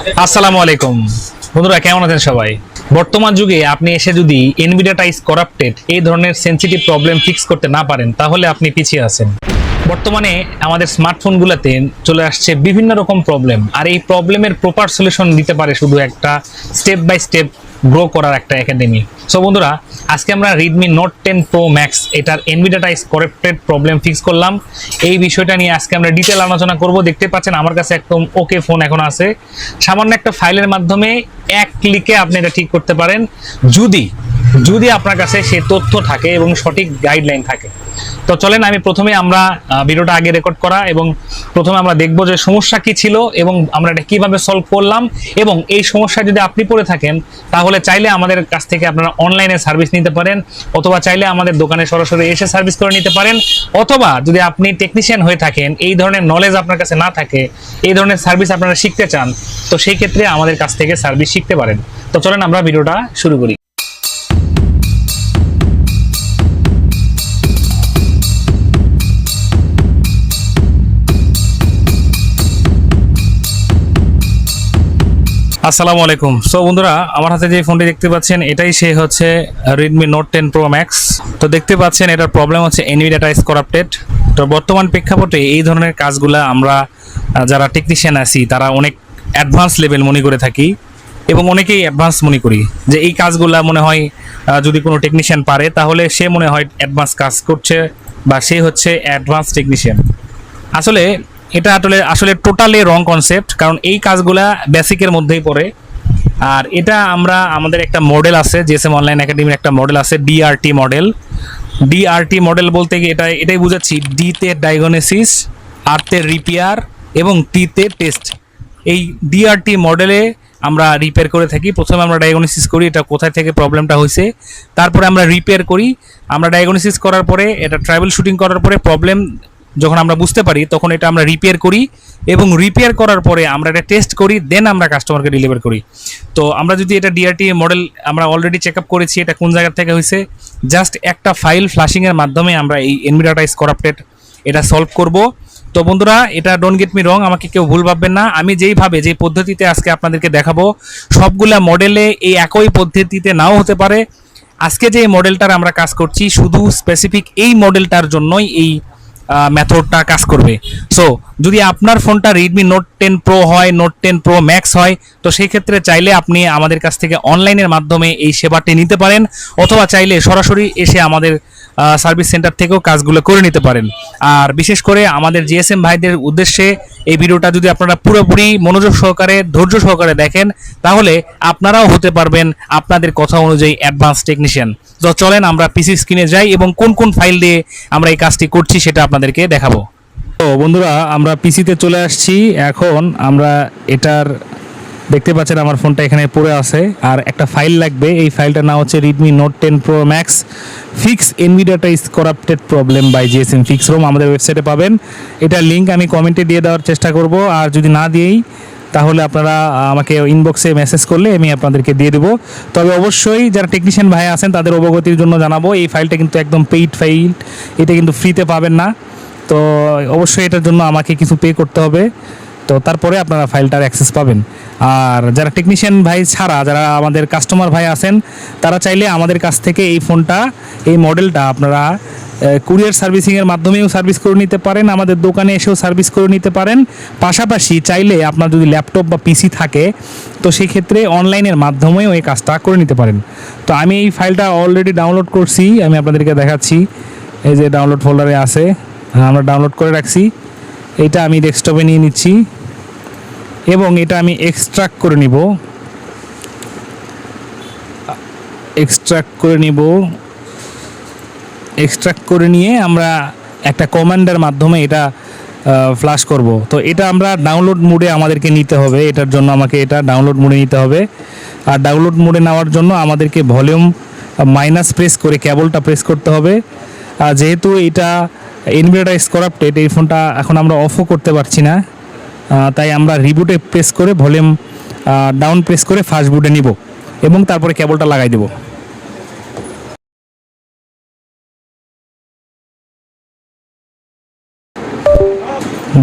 আসসালামু আলাইকুম বন্ধুরা, কেমন আছেন সবাই? বর্তমান যুগে আপনি এসে যদি এনভিডিয়া টাইস করাপ্টেড এই ধরনের সেনসিটিভ প্রবলেম ফিক্স করতে না পারেন তাহলে আপনি পিছিয়ে আছেন। বর্তমানে আমাদের স্মার্টফোনগুলোতে চলে আসছে বিভিন্ন রকম প্রবলেম, আর এই প্রবলেমের প্রপার সলিউশন দিতে পারে শুধু একটা স্টেপ বাই স্টেপ গ্রো করার একটা একাডেমি। সো বন্ধুরা, আজকে আমরা রেডমি নোট 10 প্রো ম্যাক্স এটার Nvidia ties corrupted problem fix করলাম। এই বিষয়টা নিয়ে আজকে আমরা ডিটেল আলোচনা করব। দেখতে পাচ্ছেন আমার কাছে একদম ওকে ফোন এখন আছে। সামান্য একটা ফাইলের মাধ্যমে এক ক্লিকে আপনি এটা ঠিক করতে পারেন, যদি যদি আপনার কাছে সে তথ্য থাকে এবং সঠিক গাইডলাইন থাকে। তো চলেন আমি প্রথমে আমরা ভিডিওটা আগে রেকর্ড করা এবং প্রথমে আমরা দেখব যে সমস্যা কি ছিল এবং আমরা এটা কিভাবে সলভ করলাম। এবং এই সমস্যা যদি আপনি পড়ে থাকেন তাহলে চাইলে আমাদের কাছ থেকে আপনারা অনলাইনে সার্ভিস নিতে পারেন, অথবা চাইলে আমাদের দোকানে সরাসরি এসে সার্ভিস করে নিতে পারেন, অথবা যদি আপনি টেকনিশিয়ান হয়ে থাকেন, এই ধরনের নলেজ আপনার কাছে না থাকে, এই ধরনের সার্ভিস আপনারা শিখতে চান, তো সেই ক্ষেত্রে আমাদের কাছ থেকে সার্ভিস শিখতে পারেন। তো চলেন আমরা ভিডিওটা শুরু করি। আসসালামু আলাইকুম। সো বন্ধুরা, আমার হাতে যে ফোনটি দেখতে পাচ্ছেন এটাই সে হচ্ছে রেডমি নোট 10 প্রো ম্যাক্স। তো দেখতে পাচ্ছেন এটার প্রবলেম হচ্ছে এনভিডিয়া টাইস করাপ্টেড। তো বর্তমান প্রেক্ষাপটে এই ধরনের কাজগুলা আমরা যারা টেকনিশিয়ান আছি তারা অনেক অ্যাডভান্স লেভেল মনে করে থাকি, এবং অনেকেই অ্যাডভান্স মনে করি যে এই কাজগুলা মনে হয় যদি কোনো টেকনিশিয়ান পারে তাহলে সে মনে হয় অ্যাডভান্স কাজ করছে বা সে হচ্ছে অ্যাডভান্স টেকনিশিয়ান। আসলে এটা আসলে টোটালি রং কনসেপ্ট, কারণ এই কাজগুলা বেসিকের মধ্যেই পড়ে। আর এটা আমরা আমাদের একটা মডেল আছে, জিএসএম অনলাইন একাডেমির একটা মডেল আছে ডিআরটি মডেল। ডিআরটি মডেল বলতে গিয়ে এটাই বুঝাচ্ছি, ডিতে ডায়াগনোসিস, আরতে রিপেয়ার এবং টিতে টেস্ট। এই ডিআরটি মডেলে আমরা রিপেয়ার করে থাকি। প্রথমে আমরা ডায়াগনোসিস করি এটা কোথায় থেকে প্রবলেমটা হয়েছে, তারপরে আমরা রিপেয়ার করি। আমরা ডায়াগনোসিস করার পরে এটা ট্রাভেল শুটিং করার পরে প্রবলেম যখন আমরা বুঝতে পারি তখন এটা আমরা রিপেয়ার করি, এবং রিপেয়ার করার পরে আমরা এটা টেস্ট করি, দেন আমরা কাস্টমারকে ডেলিভার করি। তো আমরা যদি এটা ডিআরটি মডেল আমরা অলরেডি চেক আপ করেছি এটা কোন জায়গা থেকে হয়েছে, জাস্ট একটা ফাইল ফ্লাশিংয়ের মাধ্যমে আমরা এই এনভিডিয়া টাইস করাপ্টেড এটা সলভ করব। তো বন্ধুরা, এটা ডোন্ট গেট মি রং, আমাকে কেউ ভুল ভাববেন না। আমি যেই পদ্ধতিতে আজকে আপনাদেরকে দেখাবো সবগুলা মডেলে এই একই পদ্ধতিতে নাও হতে পারে। আজকে যে মডেলটার আমরা কাজ করছি শুধু স্পেসিফিক এই মডেলটার জন্যই এই মেথডটা কাজ করবে। সো যদি আপনার ফোনটা রেডমি নোট 10 প্রো হয়, নোট 10 প্রো ম্যাক্স হয়, তো সেই ক্ষেত্রে চাইলে আপনি আমাদের কাছ থেকে অনলাইনের মাধ্যমে এই সেবাটি নিতে পারেন, অথবা চাইলে সরাসরি এসে আমাদের সার্ভিস সেন্টার থেকেও কাজগুলো করে নিতে পারেন। আর বিশেষ করে আমাদের জিএসএম ভাইদের উদ্দেশ্যে এই ভিডিওটা যদি আপনারা পুরোপুরি মনোযোগ সহকারে ধৈর্য সহকারে দেখেন তাহলে আপনারাও হতে পারবেন আপনাদের কথা অনুযায়ী অ্যাডভান্স টেকনিশিয়ান। তো চলেন আমরা পিসি স্ক্রিনে যাই এবং কোন কোন ফাইল দিয়ে আমরা এই কাজটি করছি সেটা আপনাদেরকে দেখাবো। তো বন্ধুরা, আমরা পিসিতে চলে আসছি। এখন আমরা এটার দেখতে পাচ্ছেন আমার ফোনটা এখানে পড়ে আছে, আর একটা ফাইল লাগবে। এই ফাইলটার নাম হচ্ছে Redmi Note 10 Pro Max fix Nvidia ties corrupted problem by GSM fix ROM. আমাদের ওয়েবসাইটে পাবেন। এটার লিঙ্ক আমি কমেন্টে দিয়ে দেওয়ার চেষ্টা করব, আর যদি না দিয়েই তাহলে আপনারা আমাকে ইনবক্সে মেসেজ করলে আমি আপনাদেরকে দিয়ে দেবো। তবে অবশ্যই যারা টেকনিশিয়ান ভাই আছেন তাদের অবগতির জন্য জানাবো, এই ফাইলটা কিন্তু একদম পেইড ফাইল, এটা কিন্তু ফ্রিতে পাবেন না। তো অবশ্যই এটার জন্য আমাকে কিছু পে করতে হবে, তো তারপরে আপনারা ফাইলটার অ্যাক্সেস পাবেন। আর যারা টেকনিশিয়ান ভাই ছাড়া যারা আমাদের কাস্টমার ভাই আছেন তারা চাইলে আমাদের কাছ থেকে এই ফোনটা, এই মডেলটা আপনারা কুরিয়ার সার্ভিসিংয়ের মাধ্যমেও সার্ভিস করে নিতে পারেন, আমাদের দোকানে এসেও সার্ভিস করে নিতে পারেন। পাশাপাশি চাইলে আপনার যদি ল্যাপটপ বা পিসি থাকে তো সেই ক্ষেত্রে অনলাইনের মাধ্যমেও এই কাজটা করে নিতে পারেন। তো আমি এই ফাইলটা অলরেডি ডাউনলোড করছি, আমি আপনাদেরকে দেখাচ্ছি। এই যে ডাউনলোড ফোল্ডারে আছে, আমরা ডাউনলোড করে রাখছি। এটা আমি ডেস্কটপে নিয়ে নিচ্ছি এবং এটা আমি এক্সট্রাক্ট করে নিব। এক্সট্রাক্ট করে নিয়ে আমরা একটা কমান্ডের মাধ্যমে এটা ফ্ল্যাশ করব। তো এটা আমরা ডাউনলোড মোডে আমাদেরকে নিতে হবে, এটার জন্য আমাকে এটা ডাউনলোড মোডে নিতে হবে। আর ডাউনলোড মোডে নেওয়ার জন্য আমাদেরকে ভলিউম মাইনাস প্রেস করে কেবলটা প্রেস করতে হবে। আর যেহেতু এটা এনভিডিয়া টাইস করাপ্টেড, এই ফোনটা এখন আমরা অফও করতে পারছি না, তাই আমরা রিবুটে প্রেস করে ভলিউম ডাউন প্রেস করে ফাস্ট বুটে নিব এবং তারপরে কেবলটা লাগাই দেব।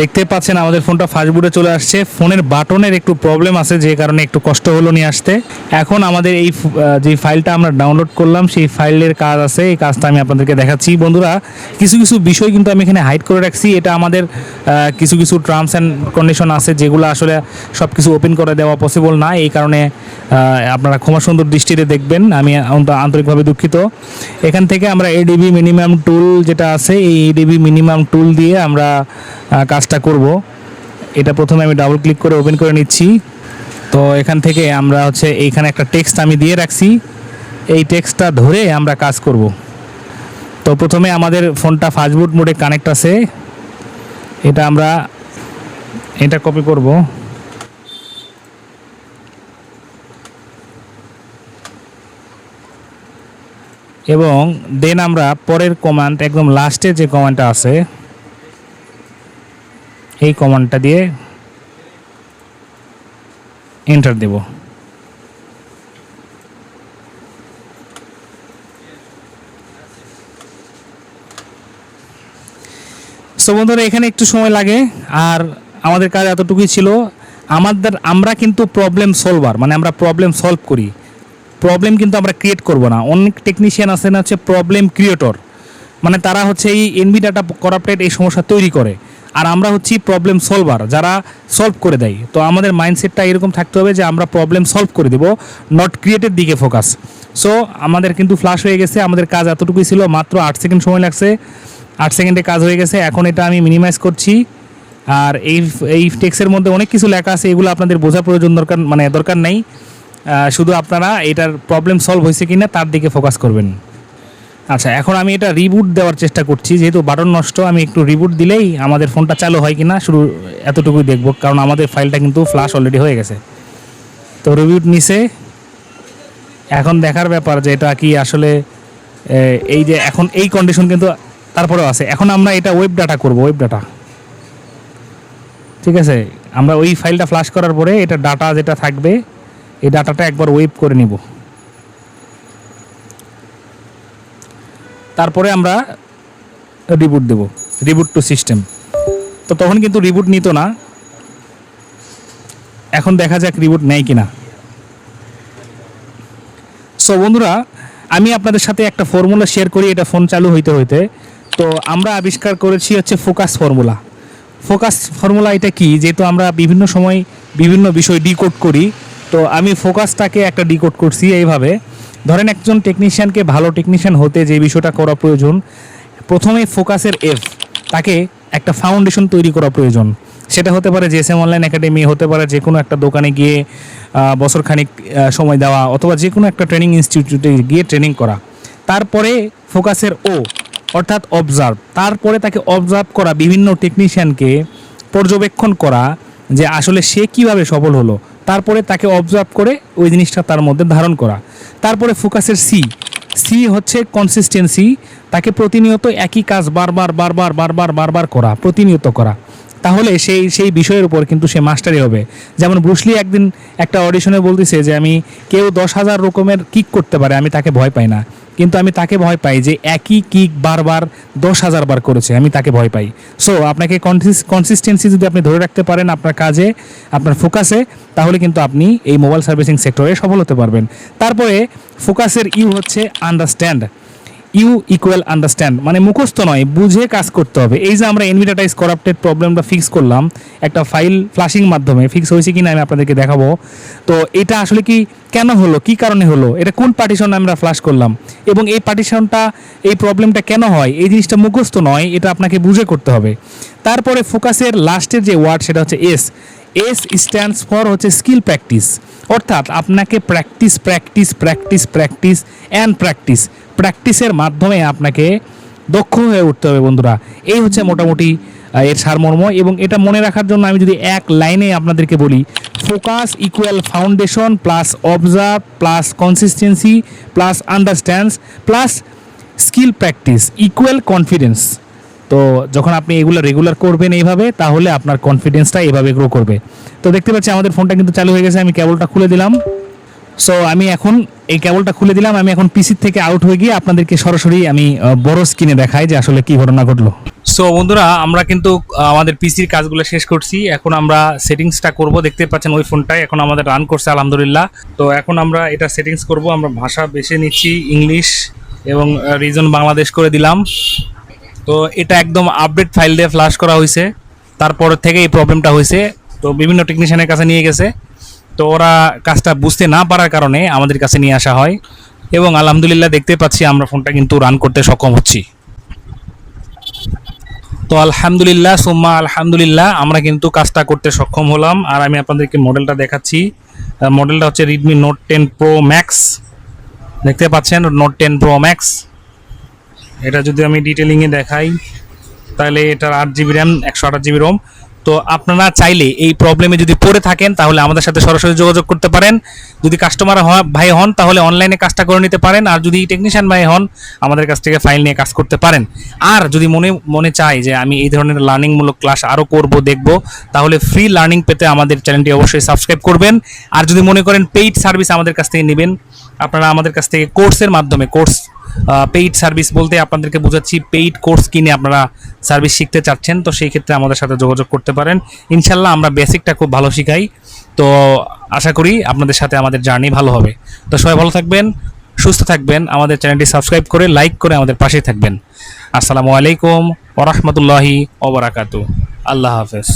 দেখতে পাচ্ছেন আমাদের ফোনটা ফাস্টবুটে চলে আসছে। ফোনের বাটনের একটু প্রবলেম আছে, যে কারণে একটু কষ্ট হলো নিয়ে আসতে। এখন আমাদের এই যে ফাইলটা আমরা ডাউনলোড করলাম সেই ফাইলের কাজ আছে, এই কাজটা আমি আপনাদেরকে দেখাচ্ছি। বন্ধুরা, কিছু কিছু বিষয় কিন্তু আমি এখানে হাইড করে রাখছি। এটা আমাদের কিছু কিছু টার্মস অ্যান্ড কন্ডিশন আছে যেগুলো আসলে সব কিছু ওপেন করে দেওয়া পসিবল না, এই কারণে আপনারা ক্ষমা সুন্দর দৃষ্টিতে দেখবেন, আমি আন্তরিকভাবে দুঃখিত। এখান থেকে আমরা এডিবি মিনিমাম টুল যেটা আছে, এই এডিবি মিনিমাম টুল দিয়ে আমরা কাজটা করব। এটা প্রথমে আমি ডাবল ক্লিক করে ওপেন করে নিচ্ছি। তো এখান থেকে আমরা হচ্ছে এইখানে একটা টেক্সট আমি দিয়ে রাখছি, এই টেক্সটটা ধরে আমরা কাজ করব। তো প্রথমে আমাদের ফোনটা ফাস্টবুট মোডে কানেক্ট আছে, এটা কপি করব। এবং দেন আমরা পরের কমান্ড, একদম লাস্টে যে কমান্ডটা আছে এই কমান্ডটা দিয়ে এন্টার দেব। সো বন্ধুরা, এখানে একটু সময় লাগে, আর আমাদের কাজ এতটুকুই ছিল। আমরা কিন্তু প্রবলেম সলভার, মানে আমরা প্রবলেম সলভ করি, প্রবলেম কিন্তু আমরা ক্রিয়েট করব না। অনেক টেকনিশিয়ান আছে না, হচ্ছে প্রবলেম ক্রিয়েটর, মানে তারা হচ্ছে এই এনভি ডাটা করাপ্টেড এই সমস্যা তৈরি করে, আর আমরা হচ্ছি প্রবলেম সলভার, যারা সলভ করে দেয়। তো আমাদের মাইন্ডসেটটা এরকম থাকতে হবে যে আমরা প্রবলেম সলভ করে দেব, নট ক্রিয়েটের দিকে ফোকাস। সো আমাদের কিন্তু ফ্লাশ হয়ে গেছে, আমাদের কাজ এতটুকুই ছিল, মাত্র 8 সেকেন্ড সময় লাগছে, 8 সেকেন্ডে কাজ হয়ে গেছে। এখন এটা আমি মিনিমাইজ করছি, আর এই টেক্সের মধ্যে অনেক কিছু লেখা আছে, এগুলো আপনাদের বোঝার প্রয়োজন দরকার নেই। শুধু আপনারা এটার প্রবলেম সলভ হয়েছে কিনা তার দিকে ফোকাস করবেন। আচ্ছা, এখন আমি এটা রিবুট দেওয়ার চেষ্টা করছি, যেহেতু বাটন নষ্ট, আমি একটু রিবুট দিলেই আমাদের ফোনটা চালু হয় কিনা শুধু এতটুকুই দেখব, কারণ আমাদের ফাইলটা কিন্তু ফ্লাশ অলরেডি হয়ে গেছে। তো রিবুট নিছে, এখন দেখার ব্যাপার যে এটা কি আসলে এই যে এখন এই কন্ডিশন কিন্তু তারপরেও আছে। এখন আমরা এটা ওয়েব ডাটা করব, ওয়েব ডাটা, ঠিক আছে। আমরা ওই ফাইলটা ফ্লাশ করার পরে এটা ডাটা যেটা থাকবে এই ডাটাটা একবার ওয়েব করে নিব, তারপরে আমরা রিবুট দেব, রিবুট টু সিস্টেম। তো তখন কিন্তু রিবুট নিত না, এখন দেখা যাক রিবুট নেয় কিনা। সো বন্ধুরা, আমি আপনাদের সাথে একটা ফর্মুলা শেয়ার করি এটা ফোন চালু হইতে হইতে। তো আমরা আবিষ্কার করেছি হচ্ছে ফোকাস ফর্মুলা। ফোকাস ফর্মুলা এটা কি, যেহেতু আমরা বিভিন্ন সময় বিভিন্ন বিষয় ডিকোড করি, তো আমি ফোকাসটাকে একটা ডিকোড করছি এইভাবে। ধরেন একজন টেকনিশিয়ানকে ভালো টেকনিশিয়ান হতে যে বিষয়টা করা প্রয়োজন, প্রথমে ফোকাসের এফ, তাকে একটা ফাউন্ডেশন তৈরি করা প্রয়োজন। সেটা হতে পারে জেএসএম অনলাইন একাডেমি, হতে পারে যে কোনো একটা দোকানে গিয়ে বছরখানিক সময় দেওয়া, অথবা যে কোনো একটা ট্রেনিং ইনস্টিটিউটে গিয়ে ট্রেনিং করা। তারপরে ফোকাসের ও, অর্থাৎ অবজার্ভ, তারপরে তাকে অবজার্ভ করা, বিভিন্ন টেকনিশিয়ানকে পর্যবেক্ষণ করা যে আসলে সে কীভাবে সফল হলো, তারপরে তাকে অবজার্ভ করে ওই জিনিসটা তার মধ্যে ধারণ করা। তারপরে ফোকাসের সি, সি হচ্ছে কনসিস্টেন্সি, তাকে প্রতিনিয়ত একই কাজ বারবার করা, প্রতিনিয়ত করা, তাহলে সেই বিষয়ের উপর কিন্তু সে মাস্টারি হবে। যেমন ব্রুসলি একদিন একটা অডিশনে বলতেছে যে আমি কেউ 10,000 রকমের কিক করতে পারে, আমি তাকে ভয় পাই না, কিন্তু আমি তাকে ভয় পাই যে একই কিক বারবার 10,000 বার করেছে, আমি তাকে ভয় পাই। সো আপনাকে কনসিস্টেন্সি যদি আপনি ধরে রাখতে পারেন আপনার কাজে, আপনার ফোকাসে, তাহলে কিন্তু আপনি এই মোবাইল সার্ভিসিং সেক্টরে সফল হতে পারবেন। তারপরে ফোকাসের ইউ হচ্ছে আন্ডারস্ট্যান্ড, ইউ ইকুয়াল আন্ডারস্ট্যান্ড, মানে মুখস্থ নয়, বুঝে কাজ করতে হবে। এই যে আমরা এনভি ডাটা ইজ করাপ্টেড প্রবলেমটা ফিক্স করলাম একটা ফাইল ফ্লাশিং মাধ্যমে, ফিক্স হয়েছে কিনা আমি আপনাদেরকে দেখাবো। তো এটা আসলে কি কেন হলো, কি কারণে হলো, এটা কোন পার্টিশনে আমরা ফ্লাশ করলাম, এবং এই পার্টিশনটা, এই প্রবলেমটা কেন হয়, এই জিনিসটা মুখস্থ নয়, এটা আপনাকে বুঝে করতে হবে। তারপরে ফোকাসের লাস্টের যে ওয়ার্ড সেটা হচ্ছে এস, এস স্ট্যান্ডস ফর হচ্ছে স্কিল প্র্যাকটিস, অর্থাৎ আপনাকে প্র্যাকটিস প্র্যাকটিসের মাধ্যমে আপনাকে দক্ষ হয়ে উঠতে হবে বন্ধুরা। এই হচ্ছে মোটামুটি এর সারমর্ম। এবং এটা মনে রাখার জন্য আমি যদি এক লাইনে আপনাদেরকে বলি, focus equal foundation plus observe plus consistency plus understands plus skill practice equal confidence. তো যখন আপনি এগুলো রেগুলার করবেন এইভাবে, তাহলে আপনার কনফিডেন্সটা এভাবে গ্রো করবে। তো দেখতে পাচ্ছি আমাদের ফোনটা কিন্তু চালু হয়ে গেছে, আমি কেবলটা খুলে দিলাম। সো আমি এখন এই কেবলটা খুলে দিলাম, আমি এখন পিসি থেকে আউট হয়ে গিয়ে আপনাদেরকে সরাসরি আমি বড় স্ক্রিনে দেখাই যে আসলে কি ঘটনা ঘটলো। সো বন্ধুরা, আমরা কিন্তু আমাদের পিসির কাজগুলো শেষ করছি। এখন আমরা সেটিংসটা করব। দেখতে পাচ্ছেন ওই ফোনটাই এখন আমাদের রান করছে আলহামদুলিল্লাহ। তো এখন আমরা এটা সেটিংস করব। আমরা ভাষা বেছে নিচ্ছি ইংলিশ এবং রিজন বাংলাদেশ করে দিলাম। তো এটা একদম আপডেট ফাইল দিয়ে ফ্লাশ করা হয়েছে, তারপর থেকে এই প্রবলেমটা হয়েছে। তো বিভিন্ন টেকনিশিয়ানের কাছে নিয়ে গেছে, তো ওরা কাজটা বুঝতে না পারার কারণে আমাদের কাছে নিয়ে আসা হয় এবং আলহামদুলিল্লাহ দেখতে পাচ্ছি আমরা ফোনটা কিন্তু রান করতে সক্ষম হচ্ছি। তো আলহামদুলিল্লাহ সুম্মা আলহামদুলিল্লাহ আমরা কিন্তু কাজটা করতে সক্ষম হলাম। আর আমি আপনাদেরকে মডেলটা দেখাচ্ছি। মডেলটা হচ্ছে রেডমি নোট 10 প্রো ম্যাক্স। দেখতে পাচ্ছেন নোট 10 প্রো ম্যাক্স। এটা যদি আমি ডিটেলিংয়ে দেখাই তাহলে এটার 8 GB র্যাম, 128 GB রোম। তো আপনারা চাইলে এই প্রবলেমে যদি পড়ে থাকেন তাহলে আমাদের সাথে সরাসরি যোগাযোগ করতে পারেন। যদি কাস্টমার ভাই হন তাহলে অনলাইনে কাজটা করে নিতে পারেন, আর যদি টেকনিশিয়ান ভাই হন আমাদের কাছ থেকে ফাইল নিয়ে কাজ করতে পারেন। আর যদি মনে চায় যে আমি এই ধরনের লার্নিংমূলক ক্লাস আরও করব দেখব, তাহলে ফ্রি লার্নিং পেতে আমাদের চ্যানেলটি অবশ্যই সাবস্ক্রাইব করবেন। আর যদি মনে করেন পেইড সার্ভিস আমাদের কাছ থেকে নেবেন, আপনারা আমাদের কাছ থেকে কোর্সের মাধ্যমে পেইড সার্ভিস বলতে আপনাদেরকে বোঝাচ্ছি পেইড কোর্স কিনে আপনারা সার্ভিস শিখতে চাচ্ছেন, তো সেই ক্ষেত্রে আমাদের সাথে যোগাযোগ করতে পারেন। ইনশাল্লাহ আমরা বেসিকটা খুব ভালো শিখাই। তো আশা করি আপনাদের সাথে আমাদের জার্নি ভালো হবে। তো সবাই ভালো থাকবেন, সুস্থ থাকবেন, আমাদের চ্যানেলটি সাবস্ক্রাইব করে লাইক করে আমাদের পাশেই থাকবেন। আসসালামু আলাইকুম ওয়া রাহমাতুল্লাহি ওয়া বারাকাতুহু। আল্লাহ হাফেজ।